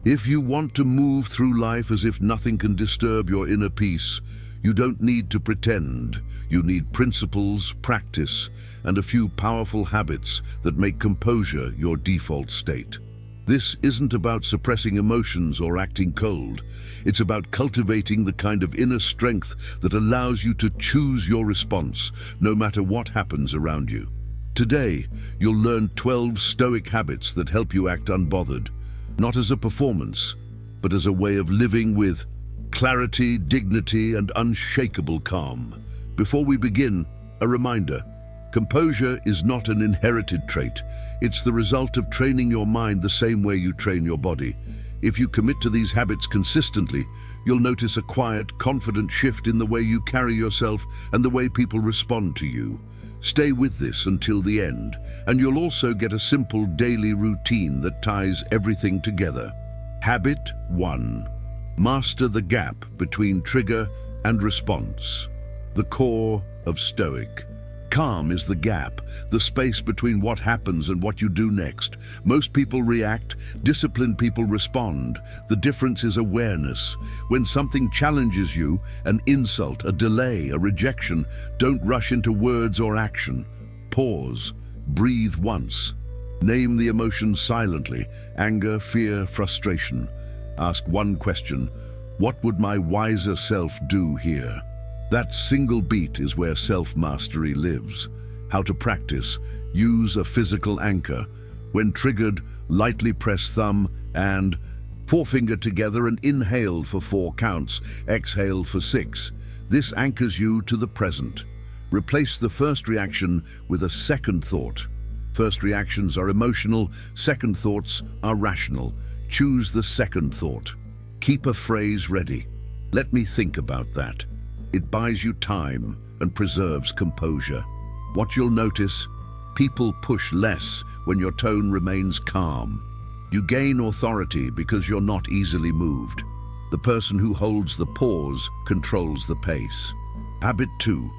If you want to move through life as if nothing can disturb your inner peace, you don't need to pretend. You need principles, practice, and a few powerful habits that make composure your default state. This isn't about suppressing emotions or acting cold. It's about cultivating the kind of inner strength that allows you to choose your response, no matter what happens around you. Today, you'll learn 12 Stoic habits that help you act unbothered, not as a performance, but as a way of living with clarity, dignity, and unshakable calm. Before we begin, a reminder. Composure is not an inherited trait. It's the result of training your mind the same way you train your body. If you commit to these habits consistently, you'll notice a quiet, confident shift in the way you carry yourself and the way people respond to you. Stay with this until the end, and you'll also get a simple daily routine that ties everything together. Habit 1. Master the gap between trigger and response. The core of Stoic. Calm is the gap, the space between what happens and what you do next. Most people react, disciplined people respond. The difference is awareness. When something challenges you, an insult, a delay, a rejection, don't rush into words or action. Pause. Breathe once. Name the emotion silently: anger, fear, frustration. Ask one question: what would my wiser self do here? That single beat is where self-mastery lives. How to practice: use a physical anchor. When triggered, lightly press thumb and forefinger together and inhale for 4 counts, exhale for 6. This anchors you to the present. Replace the first reaction with a second thought. First reactions are emotional, second thoughts are rational. Choose the second thought. Keep a phrase ready. Let me think about that. It buys you time and preserves composure. What you'll notice: people push less when your tone remains calm. You gain authority because you're not easily moved. The person who holds the pause controls the pace. Habit 2.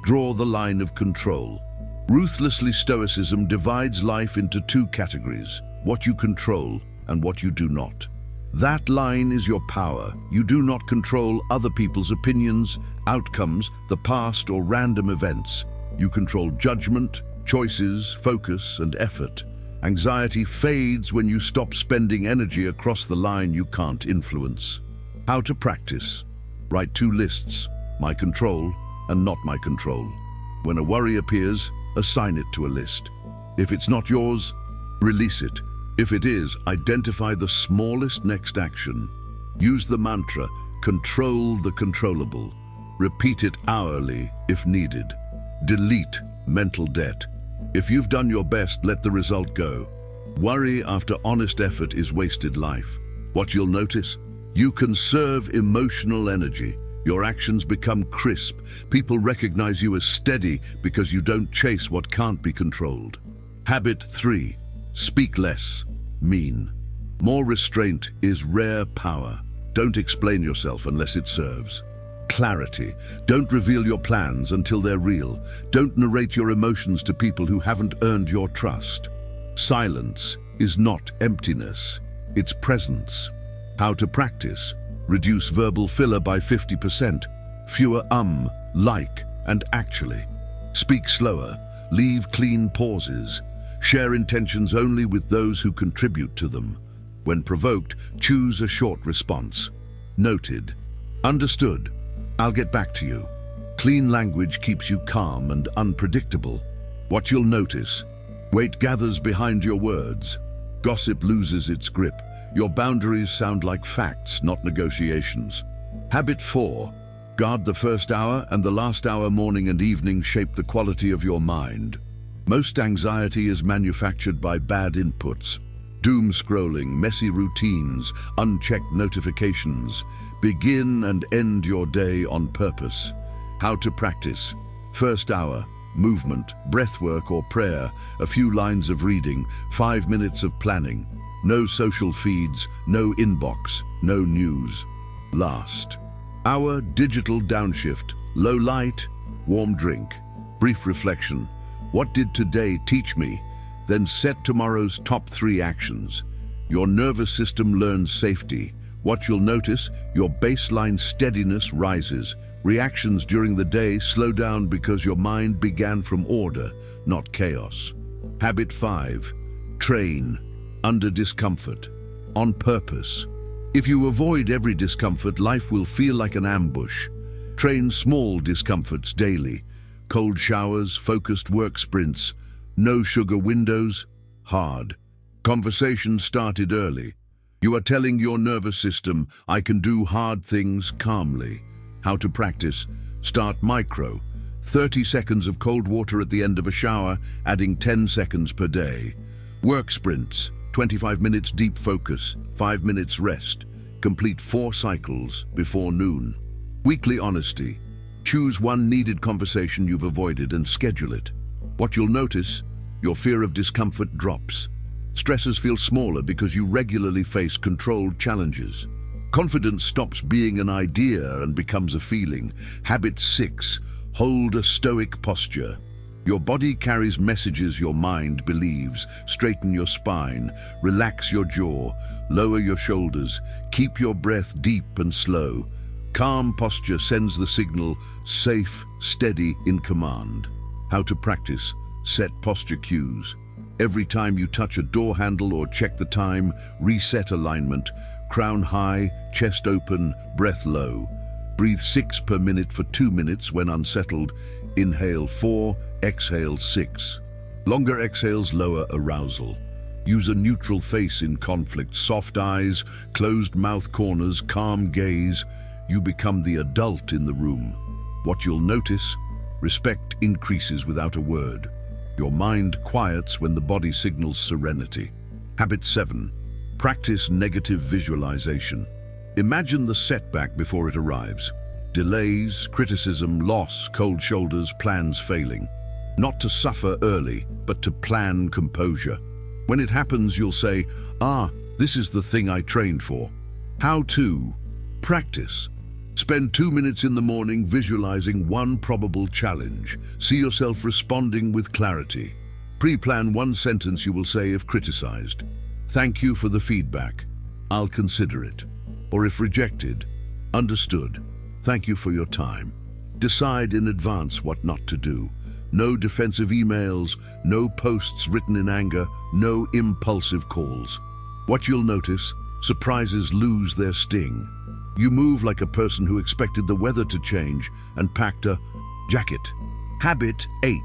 Draw the line of control. Ruthlessly Stoicism divides life into 2 categories: what you control and what you do not. That line is your power. You do not control other people's opinions, outcomes, the past, or random events. You control judgment, choices, focus, and effort. Anxiety fades when you stop spending energy across the line you can't influence. How to practice: write 2 lists: my control and not my control. When a worry appears, assign it to a list. If it's not yours, release it. If it is, identify the smallest next action. Use the mantra, control the controllable. Repeat it hourly if needed. Delete mental debt. If you've done your best, let the result go. Worry after honest effort is wasted life. What you'll notice: you conserve emotional energy. Your actions become crisp. People recognize you as steady because you don't chase what can't be controlled. Habit 3. Speak less. Mean. More restraint is rare power. Don't explain yourself unless it serves. Clarity. Don't reveal your plans until they're real. Don't narrate your emotions to people who haven't earned your trust. Silence is not emptiness, it's presence. How to practice: reduce verbal filler by 50%. Fewer like, and actually. Speak slower. Leave clean pauses. Share intentions only with those who contribute to them. When provoked, choose a short response. Noted. Understood. I'll get back to you. Clean language keeps you calm and unpredictable. What you'll notice: weight gathers behind your words. Gossip loses its grip. Your boundaries sound like facts, not negotiations. Habit 4. Guard the first hour and the last hour. Morning and evening shape the quality of your mind. Most anxiety is manufactured by bad inputs. Doom scrolling, messy routines, unchecked notifications. Begin and end your day on purpose. How to practice: first hour, movement, breathwork or prayer, a few lines of reading, 5 minutes of planning. No social feeds, no inbox, no news. Last hour, digital downshift, low light, warm drink. Brief reflection: what did today teach me? Then set tomorrow's top 3 actions. Your nervous system learns safety. What you'll notice, your baseline steadiness rises. Reactions during the day slow down because your mind began from order, not chaos. Habit 5. Train under discomfort, on purpose. If you avoid every discomfort, life will feel like an ambush. Train small discomforts daily. Cold showers, focused work sprints, no sugar windows, hard. Conversations started early. You are telling your nervous system, I can do hard things calmly. How to practice? Start micro. 30 seconds of cold water at the end of a shower, adding 10 seconds per day. Work sprints. 25 minutes deep focus, 5 minutes rest. Complete 4 cycles before noon. Weekly honesty. Choose one needed conversation you've avoided and schedule it. What you'll notice, your fear of discomfort drops. Stresses feel smaller because you regularly face controlled challenges. Confidence stops being an idea and becomes a feeling. Habit 6. Hold a stoic posture. Your body carries messages your mind believes. Straighten your spine, relax your jaw, lower your shoulders, keep your breath deep and slow. Calm posture sends the signal, safe, steady, in command. How to practice? Set posture cues. Every time you touch a door handle or check the time, reset alignment. Crown high, chest open, breath low. Breathe 6 per minute for 2 minutes when unsettled. Inhale 4, exhale 6. Longer exhales lower arousal. Use a neutral face in conflict. Soft eyes, closed mouth corners, calm gaze. You become the adult in the room. What you'll notice, respect increases without a word. Your mind quiets when the body signals serenity. Habit 7. Practice negative visualization. Imagine the setback before it arrives. Delays, criticism, loss, cold shoulders, plans failing. Not to suffer early, but to plan composure. When it happens, you'll say, this is the thing I trained for. How to? Practice. Spend 2 minutes in the morning visualizing one probable challenge. See yourself responding with clarity. Pre-plan one sentence you will say if criticized. Thank you for the feedback. I'll consider it. Or if rejected, understood. Thank you for your time. Decide in advance what not to do. No defensive emails, no posts written in anger, no impulsive calls. What you'll notice, surprises lose their sting. You move like a person who expected the weather to change and packed a jacket. Habit 8.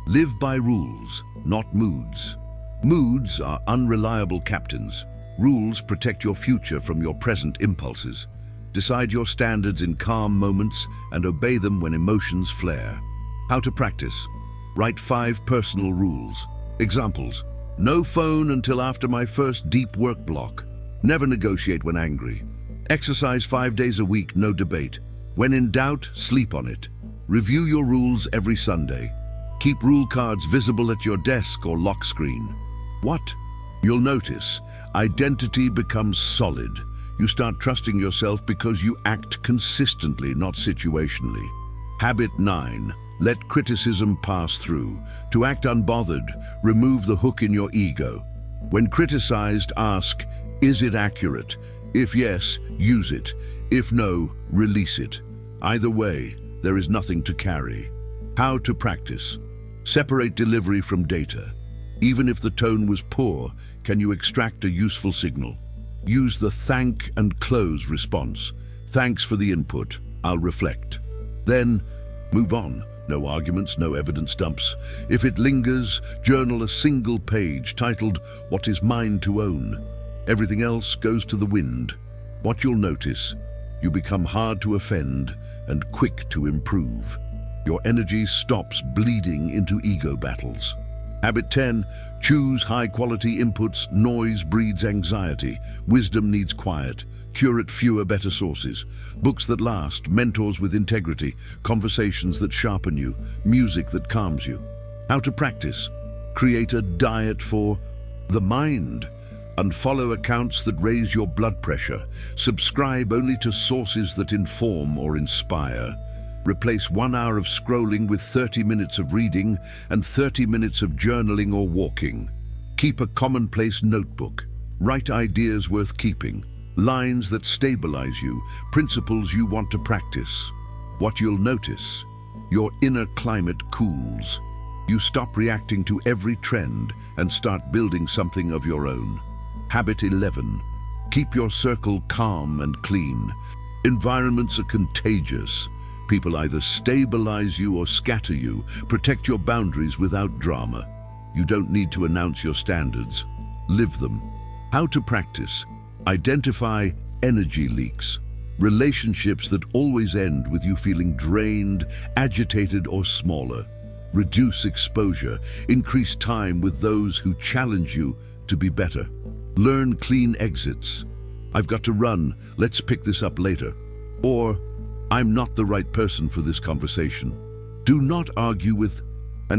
Live by rules, not moods. Moods are unreliable captains. Rules protect your future from your present impulses. Decide your standards in calm moments and obey them when emotions flare. How to practice? Write 5 personal rules. Examples: no phone until after my first deep work block. Never negotiate when angry. Exercise 5 days a week, no debate. When in doubt, sleep on it. Review your rules every Sunday. Keep rule cards visible at your desk or lock screen. What? You'll notice, identity becomes solid. You start trusting yourself because you act consistently, not situationally. Habit 9. Let criticism pass through. To act unbothered, remove the hook in your ego. When criticized, ask, is it accurate? If yes, use it. If no, release it. Either way, there is nothing to carry. How to practice? Separate delivery from data. Even if the tone was poor, can you extract a useful signal? Use the thank and close response. Thanks for the input. I'll reflect. Then, move on. No arguments, no evidence dumps. If it lingers, journal a single page titled, What is Mine to Own? Everything else goes to the wind. What you'll notice, you become hard to offend and quick to improve. Your energy stops bleeding into ego battles. Habit 10. Choose high-quality inputs. Noise breeds anxiety. Wisdom needs quiet. Curate fewer, better sources. Books that last, mentors with integrity, conversations that sharpen you, music that calms you. How to practice? Create a diet for the mind. Unfollow accounts that raise your blood pressure. Subscribe only to sources that inform or inspire. Replace 1 hour of scrolling with 30 minutes of reading and 30 minutes of journaling or walking. Keep a commonplace notebook. Write ideas worth keeping, lines that stabilize you, principles you want to practice. What you'll notice, your inner climate cools. You stop reacting to every trend and start building something of your own. Habit 11. Keep your circle calm and clean. Environments are contagious. People either stabilize you or scatter you. Protect your boundaries without drama. You don't need to announce your standards. Live them. How to practice. Identify energy leaks. Relationships that always end with you feeling drained, agitated, or smaller. Reduce exposure. Increase time with those who challenge you to be better. Learn clean exits. I've got to run. Let's pick this up later. Or, I'm not the right person for this conversation. Do not argue with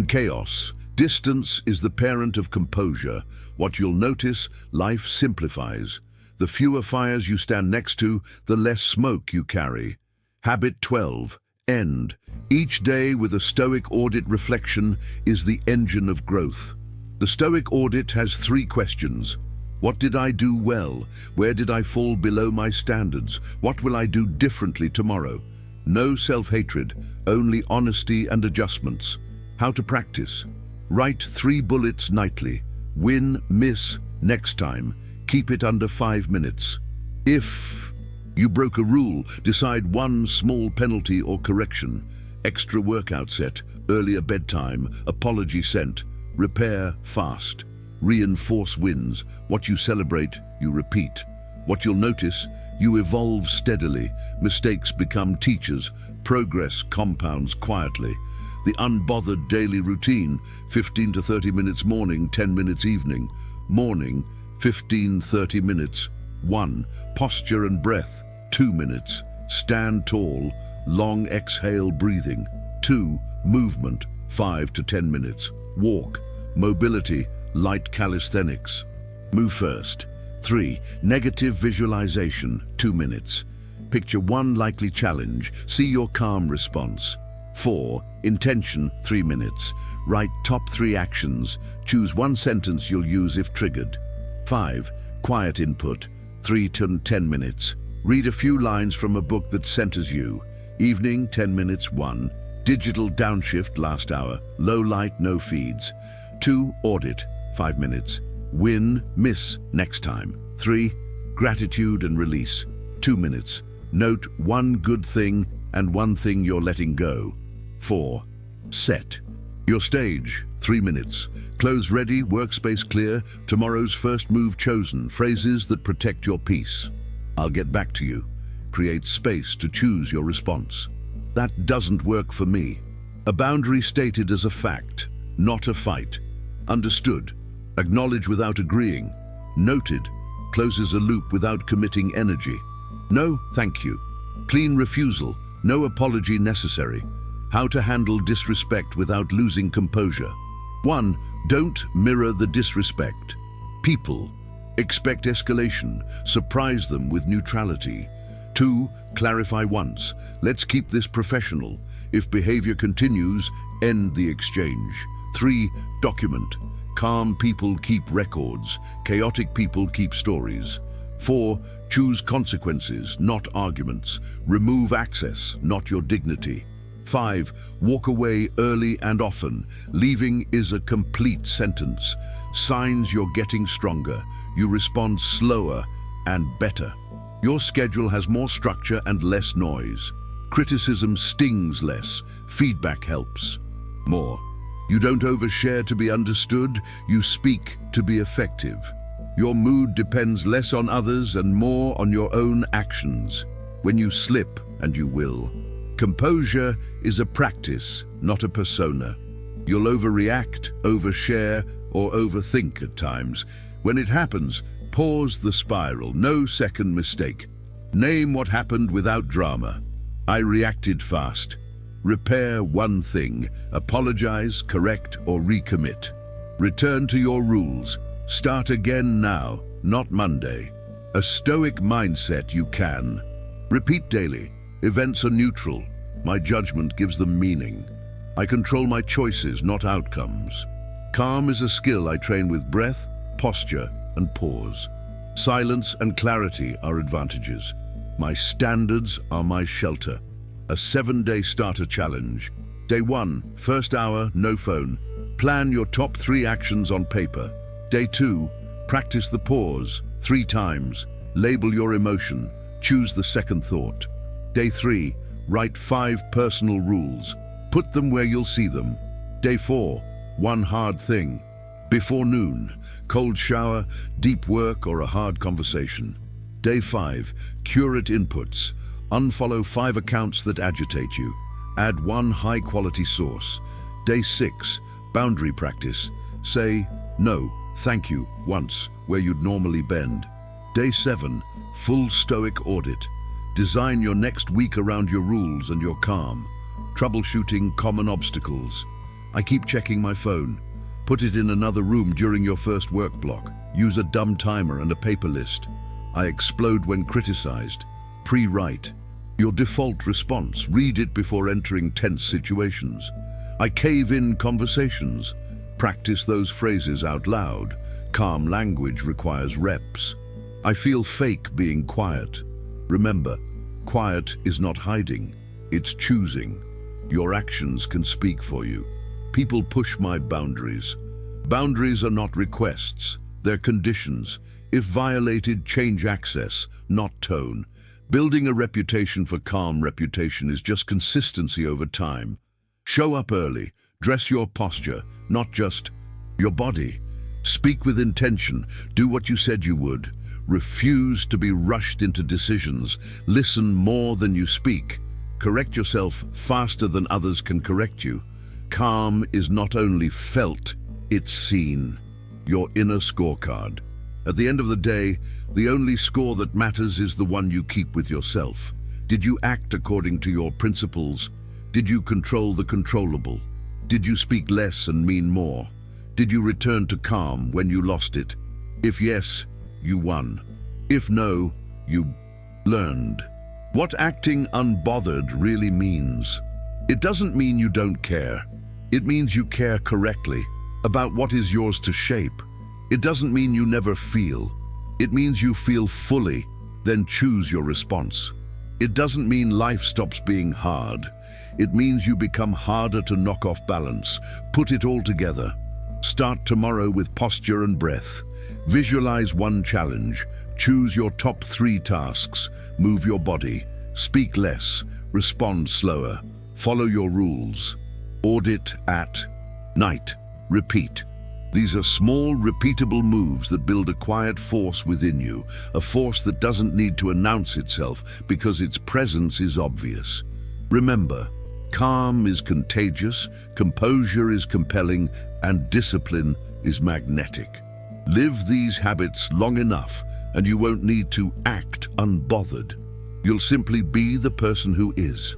chaos. Distance is the parent of composure. What you'll notice, life simplifies. The fewer fires you stand next to, the less smoke you carry. Habit 12. End. Each day with a Stoic audit reflection is the engine of growth. The Stoic audit has 3 questions. What did I do well? Where did I fall below my standards? What will I do differently tomorrow? No self-hatred, only honesty and adjustments. How to practice. Write 3 bullets nightly. Win, miss, next time. Keep it under 5 minutes. If you broke a rule, decide 1 small penalty or correction. Extra workout set, earlier bedtime, apology sent. Repair fast. Reinforce wins. What you celebrate, you repeat. What you'll notice, you evolve steadily. Mistakes become teachers. Progress compounds quietly. The unbothered daily routine, 15 to 30 minutes morning, 10 minutes evening. Morning, 15-30 minutes. 1. Posture and breath, 2 minutes. Stand tall, long exhale breathing. 2. Movement, 5 to 10 minutes. Walk, mobility, light calisthenics. Move first. 3. Negative visualization, 2 minutes. Picture 1 likely challenge, see your calm response. 4. Intention, 3 minutes. Write top 3 actions, choose 1 sentence you'll use if triggered. 5. Quiet input, 3 to 10 minutes. Read a few lines from a book that centers you. Evening, 10 minutes. 1. Digital downshift, last hour. Low light, no feeds. 2. Audit, 5 minutes. Win, miss, next time. 3. Gratitude and release, 2 minutes. Note 1 good thing and 1 thing you're letting go. 4. Set. Your stage, 3 minutes. Clothes ready, workspace clear, tomorrow's first move chosen, phrases that protect your peace. I'll get back to you. Create space to choose your response. That doesn't work for me. A boundary stated as a fact, not a fight. Understood. Acknowledge without agreeing. Noted. Closes a loop without committing energy. No, thank you. Clean refusal. No apology necessary. How to handle disrespect without losing composure. 1. Don't mirror the disrespect. People. Expect escalation. Surprise them with neutrality. 2. Clarify once. Let's keep this professional. If behavior continues, end the exchange. 3. Document. Calm people keep records. Chaotic people keep stories. 4. Choose consequences, not arguments. Remove access, not your dignity. 5. Walk away early and often. Leaving is a complete sentence. Signs you're getting stronger. You respond slower and better. Your schedule has more structure and less noise. Criticism stings less. Feedback helps more. You don't overshare to be understood. You speak to be effective. Your mood depends less on others and more on your own actions. When you slip, and you will. Composure is a practice, not a persona. You'll overreact, overshare, or overthink at times. When it happens, pause the spiral, no second mistake. Name what happened without drama. I reacted fast. Repair 1 thing. Apologize, correct, or recommit. Return to your rules. Start again now, not Monday. A Stoic mindset you can. Repeat daily. Events are neutral. My judgment gives them meaning. I control my choices, not outcomes. Calm is a skill I train with breath, posture, and pause. Silence and clarity are advantages. My standards are my shelter. A 7-day starter challenge. Day 1, first hour, no phone. Plan your top 3 actions on paper. Day 2, practice the pause 3 times. Label your emotion. Choose the second thought. Day 3, write 5 personal rules. Put them where you'll see them. Day 4, one hard thing. Before noon, cold shower, deep work, or a hard conversation. Day 5, curate inputs. Unfollow 5 accounts that agitate you. Add 1 high-quality source. Day 6, boundary practice. Say no, thank you once where you'd normally bend. Day 7, full Stoic audit. Design your next week around your rules and your calm. Troubleshooting common obstacles. I keep checking my phone. Put it in another room during your first work block. Use a dumb timer and a paper list. I explode when criticized. Pre-write. Your default response. Read it before entering tense situations. I cave in conversations. Practice those phrases out loud. Calm language requires reps. I feel fake being quiet. Remember, quiet is not hiding. It's choosing. Your actions can speak for you. People push my boundaries. Boundaries are not requests, they're conditions. If violated, change access, not tone. Building a reputation for calm reputation is just consistency over time. Show up early, dress your posture, not just your body. Speak with intention, do what you said you would. Refuse to be rushed into decisions. Listen more than you speak. Correct yourself faster than others can correct you. Calm is not only felt, it's seen. Your inner scorecard. At the end of the day, the only score that matters is the one you keep with yourself. Did you act according to your principles? Did you control the controllable? Did you speak less and mean more? Did you return to calm when you lost it? If yes, you won. If no, you learned. What acting unbothered really means. It doesn't mean you don't care. It means you care correctly about what is yours to shape. It doesn't mean you never feel. It means you feel fully, then choose your response. It doesn't mean life stops being hard. It means you become harder to knock off balance. Put it all together. Start tomorrow with posture and breath. Visualize one challenge. Choose your top 3 tasks. Move your body. Speak less. Respond slower. Follow your rules. Audit at night. Repeat. These are small, repeatable moves that build a quiet force within you, a force that doesn't need to announce itself because its presence is obvious. Remember, calm is contagious, composure is compelling, and discipline is magnetic. Live these habits long enough, and you won't need to act unbothered. You'll simply be the person who is.